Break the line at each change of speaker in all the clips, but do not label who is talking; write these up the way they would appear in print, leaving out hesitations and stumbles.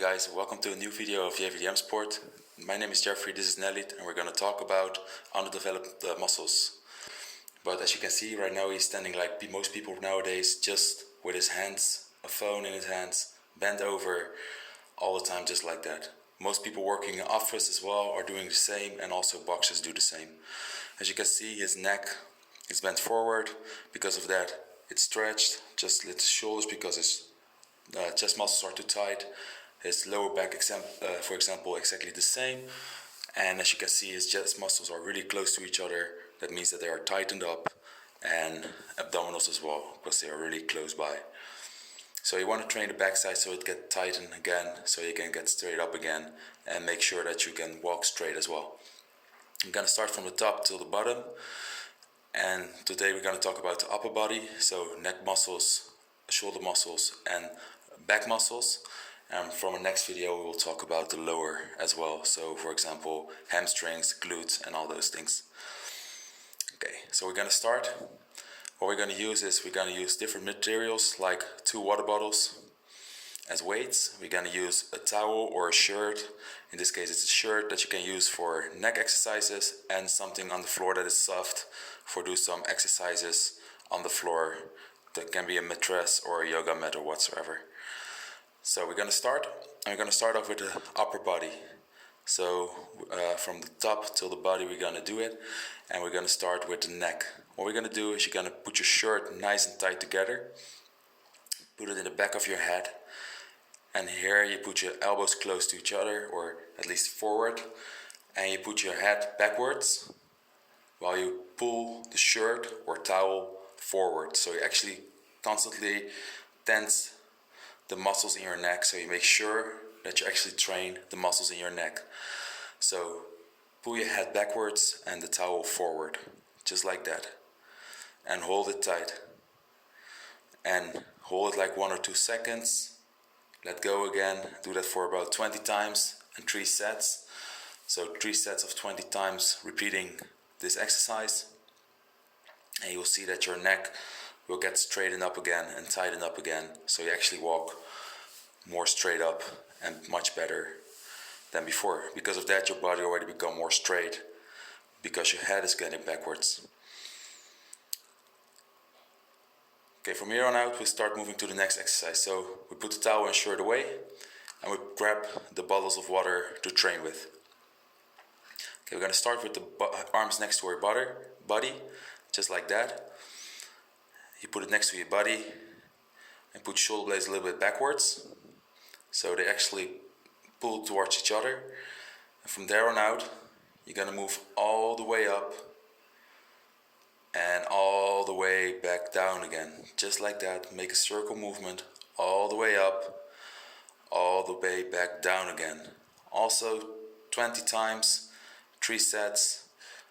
guys, welcome to a new video of JVDM Sport. My name is Jeffrey, this is Nelly, and we're going to talk about underdeveloped muscles. But as you can see right now, he's standing like most people nowadays, just with his hands, a phone in his hands, bent over all the time, just like that. Most people working in office as well are doing the same, and also boxers do the same. As you can see, his neck is bent forward. Because of that, it's stretched. Just lift his shoulders because his chest muscles are too tight. His lower back, for example, exactly the same. And as you can see, his chest muscles are really close to each other. That means that they are tightened up, and abdominals as well, because they are really close by. So you want to train the backside so it gets tightened again, so you can get straight up again, and make sure that you can walk straight as well. I'm going to start from the top till the bottom, and today we're going to talk about the upper body, so neck muscles, shoulder muscles, and back muscles. And from the next video we will talk about the lower as well, so for example hamstrings, glutes, and all those things. Okay, so we're going to start. What we're going to use is we're going to use different materials like 2 water bottles as weights. We're going to use a towel or a shirt. In this case it's a shirt that you can use for neck exercises, and something on the floor that is soft for do some exercises on the floor. That can be a mattress or a yoga mat or whatsoever. So we're going to start, and we're going to start off with the upper body. So from the top till the body we're going to do it, and we're going to start with the neck. What we're going to do is you're going to put your shirt nice and tight together, put it in the back of your head, and here you put your elbows close to each other, or at least forward, and you put your head backwards while you pull the shirt or towel forward. So you actually constantly tense the muscles in your neck, so you make sure that you actually train the muscles in your neck. So pull your head backwards and the towel forward, just like that, and hold it tight, and hold it like 1 or 2 seconds. Let go again. Do that for about 20 times and 3 sets. So 3 sets of 20 times repeating this exercise, and you will see that your neck will get straightened up again and tightened up again, so you actually walk more straight up and much better than before. Because of that, your body already become more straight, because your head is getting backwards. Okay, from here on out we start moving to the next exercise. So we put the towel and shirt away, and we grab the bottles of water to train with. Okay, we're going to start with the arms next to your body, just like that. You put it next to your body and put shoulder blades a little bit backwards, so they actually pull towards each other. And from there on out, you're going to move all the way up and all the way back down again, just like that. Make a circle movement all the way up, all the way back down again. Also 20 times, 3 sets,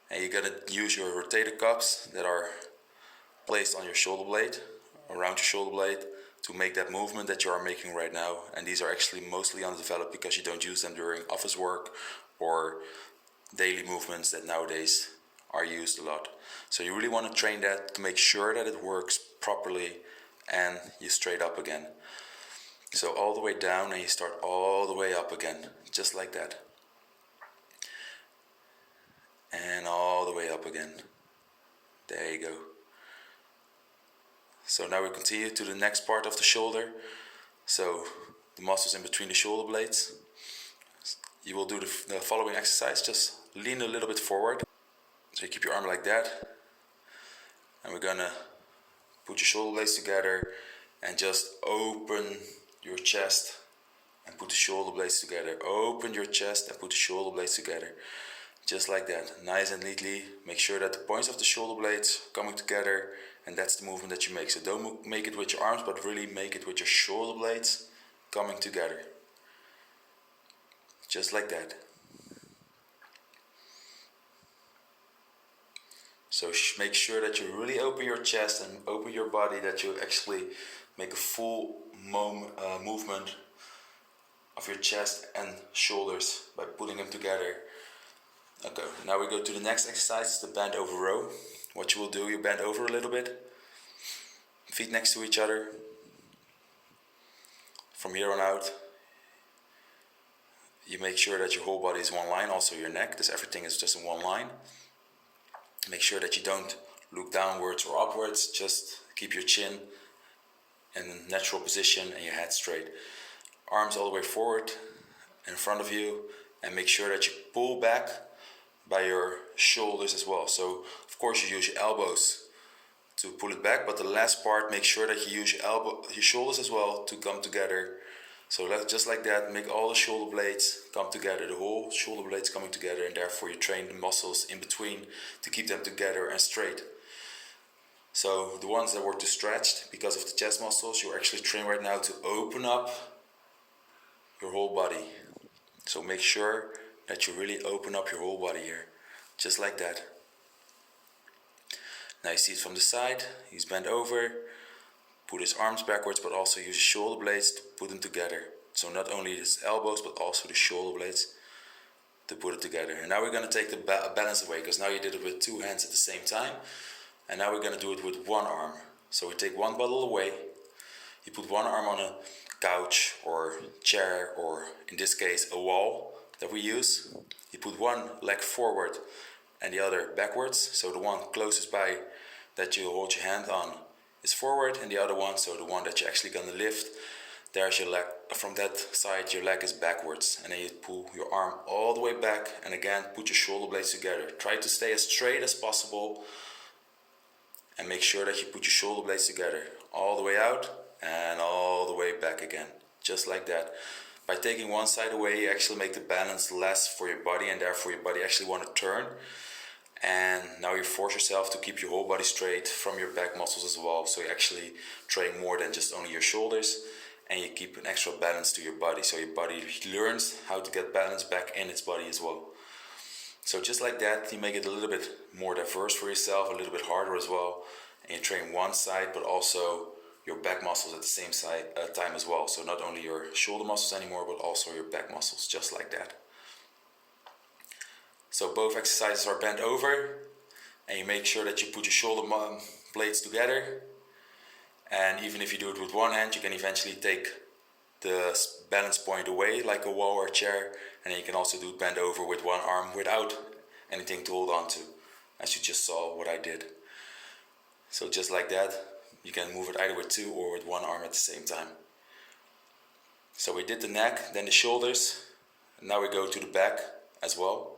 and you're going to use your rotator cuffs that are placed on your shoulder blade, around your shoulder blade, to make that movement that you are making right now. And these are actually mostly undeveloped because you don't use them during office work or daily movements that nowadays are used a lot. So you really want to train that to make sure that it works properly and you straight up again. So all the way down, and you start all the way up again, just like that. And all the way up again. There you go. So now we continue to the next part of the shoulder. So the muscles in between the shoulder blades. You will do the following exercise. Just lean a little bit forward. So you keep your arm like that. And we're gonna put your shoulder blades together and just open your chest and put the shoulder blades together. Open your chest and put the shoulder blades together. Just like that, nice and neatly. Make sure that the points of the shoulder blades are coming together, and that's the movement that you make. So don't make it with your arms, but really make it with your shoulder blades coming together. Just like that. So make sure that you really open your chest and open your body, that you actually make a full movement of your chest and shoulders by putting them together. Okay, now we go to the next exercise, the bend over row. What you will do, you bend over a little bit, feet next to each other. From here on out, You make sure that your whole body is one line, also your neck, because everything is just in one line. Make sure that you don't look downwards or upwards, just keep your chin in a natural position and your head straight. Arms all the way forward in front of you, and make sure that you pull back by your shoulders as well. So of course you use your elbows to pull it back, but the last part, make sure that you use your shoulders as well to come together. So just like that, make all the shoulder blades come together, the whole shoulder blades coming together, and therefore you train the muscles in between to keep them together and straight. So the ones that were too stretched because of the chest muscles, you're actually trained right now to open up your whole body. So make sure that you really open up your whole body here, just like that. Now you see it from the side, he's bent over, put his arms backwards, but also use his shoulder blades to put them together. So not only his elbows, but also the shoulder blades to put it together. And now we're going to take the balance away, because now you did it with two hands at the same time. And now we're going to do it with one arm. So we take one bottle away, you put one arm on a couch or chair, or in this case a wall that we use. You put one leg forward and the other backwards. So the one closest by that you hold your hand on is forward, and the other one, so the one that you're actually going to lift, there's your leg. From that side your leg is backwards, and then you pull your arm all the way back, and again put your shoulder blades together. Try to stay as straight as possible, and make sure that you put your shoulder blades together all the way out and all the way back again, just like that. By taking one side away, you actually make the balance less for your body, and therefore your body actually want to turn. And now you force yourself to keep your whole body straight from your back muscles as well. So you actually train more than just only your shoulders, and you keep an extra balance to your body. So your body learns how to get balance back in its body as well. So just like that, you make it a little bit more diverse for yourself, a little bit harder as well. And you train one side, but also your back muscles at the same time as well. So not only your shoulder muscles anymore, but also your back muscles, just like that. So both exercises are bent over, and you make sure that you put your shoulder blades together. And even if you do it with one hand, you can eventually take the balance point away, like a wall or a chair, and then you can also do it bent over with one arm without anything to hold on to, as you just saw what I did. So just like that, you can move it either with two or with one arm at the same time. So we did the neck, then the shoulders, and now we go to the back as well.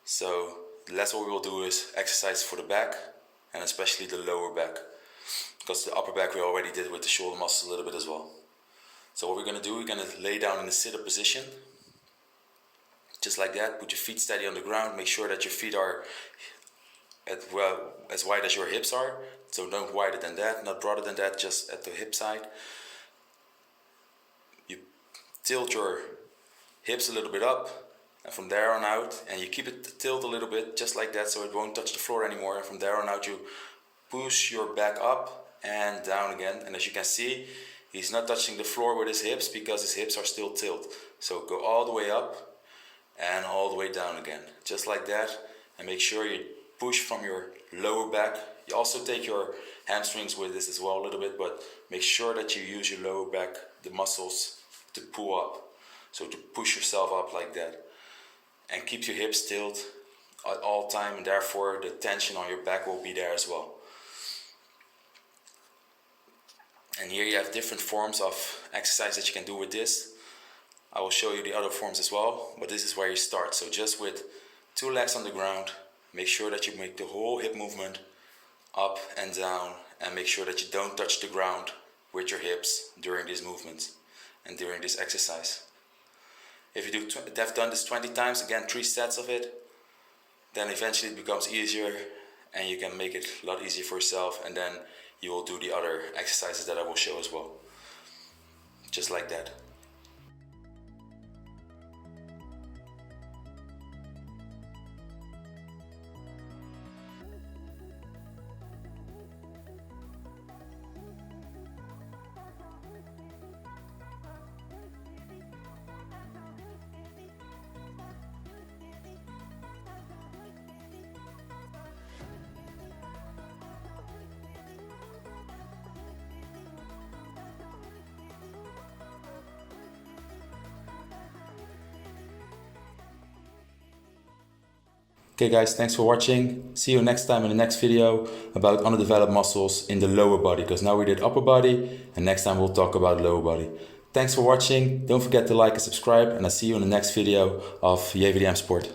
So that's what we will do, is exercise for the back, and especially the lower back, because the upper back we already did with the shoulder muscles a little bit as well. So what we're going to do, we're going to lay down in the sit-up position, just like that. Put your feet steady on the ground. Make sure that your feet are as wide as your hips are. So don't wider than that, not broader than that, just at the hip side. You tilt your hips a little bit up, and from there on out, and you keep it tilt a little bit, just like that, so it won't touch the floor anymore. And from there on out, you push your back up and down again. And as you can see, he's not touching the floor with his hips because his hips are still tilted. So go all the way up and all the way down again, just like that. And make sure you push from your lower back. You also take your hamstrings with this as well a little bit, but make sure that you use your lower back, the muscles, to pull up. So to push yourself up like that. And keep your hips tilted at all time, and therefore the tension on your back will be there as well. And here you have different forms of exercise that you can do with this. I will show you the other forms as well, but this is where you start. So just with two legs on the ground, make sure that you make the whole hip movement up and down, and make sure that you don't touch the ground with your hips during these movements and during this exercise. If you have done this 20 times, again 3 sets of it, then eventually it becomes easier, and you can make it a lot easier for yourself, and then you will do the other exercises that I will show as well. Just like that. Okay guys, thanks for watching. See you next time in the next video about underdeveloped muscles in the lower body, because now we did upper body and next time we'll talk about lower body. Thanks for watching. Don't forget to like and subscribe, and I'll see you in the next video of JVDM Sport.